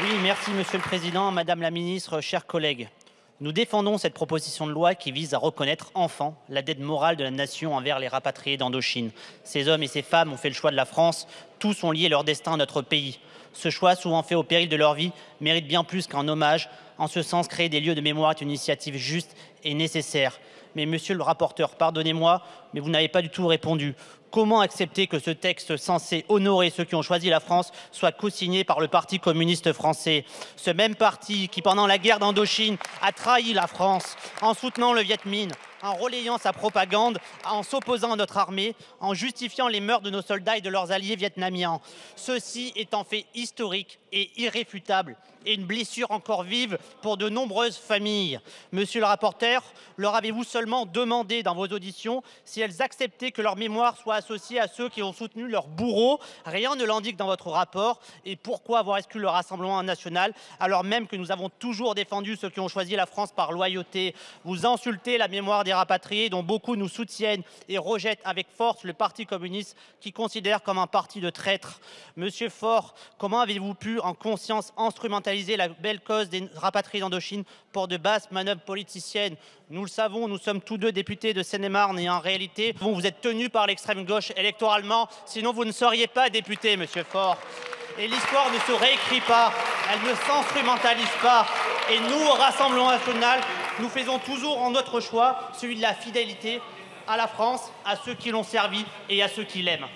Oui, merci Monsieur le Président, Madame la Ministre, chers collègues. Nous défendons cette proposition de loi qui vise à reconnaître enfin la dette morale de la nation envers les rapatriés d'Indochine. Ces hommes et ces femmes ont fait le choix de la France, tous ont lié leur destin à notre pays. Ce choix, souvent fait au péril de leur vie, mérite bien plus qu'un hommage. En ce sens, créer des lieux de mémoire est une initiative juste et nécessaire. Mais monsieur le rapporteur, pardonnez-moi, mais vous n'avez pas du tout répondu. Comment accepter que ce texte censé honorer ceux qui ont choisi la France soit co-signé par le Parti communiste français? Ce même parti qui, pendant la guerre d'Indochine, a trahi la France en soutenant le Viet Minh, en relayant sa propagande, en s'opposant à notre armée, en justifiant les meurtres de nos soldats et de leurs alliés vietnamiens. Ceci est un fait historique et irréfutable et une blessure encore vive pour de nombreuses familles. Monsieur le rapporteur, leur avez-vous seulement demandé dans vos auditions si elles acceptaient que leur mémoire soit associée à ceux qui ont soutenu leurs bourreaux? Rien ne l'indique dans votre rapport. Et pourquoi avoir exclu le Rassemblement national alors même que nous avons toujours défendu ceux qui ont choisi la France par loyauté? Vous insultez la mémoire des rapatriés dont beaucoup nous soutiennent et rejettent avec force le Parti communiste qui considère comme un parti de traîtres. Monsieur Faure, comment avez-vous pu en conscience instrumentaliser la belle cause des rapatriés d'Indochine pour de basses manœuvres politiciennes? Nous le savons, nous sommes tous deux députés de Seine-et-Marne et en réalité, vous êtes tenus par l'extrême gauche électoralement, sinon vous ne seriez pas député, monsieur Faure. Et l'histoire ne se réécrit pas, elle ne s'instrumentalise pas. Et nous, au Rassemblement national, nous faisons toujours en notre choix celui de la fidélité à la France, à ceux qui l'ont servi et à ceux qui l'aiment.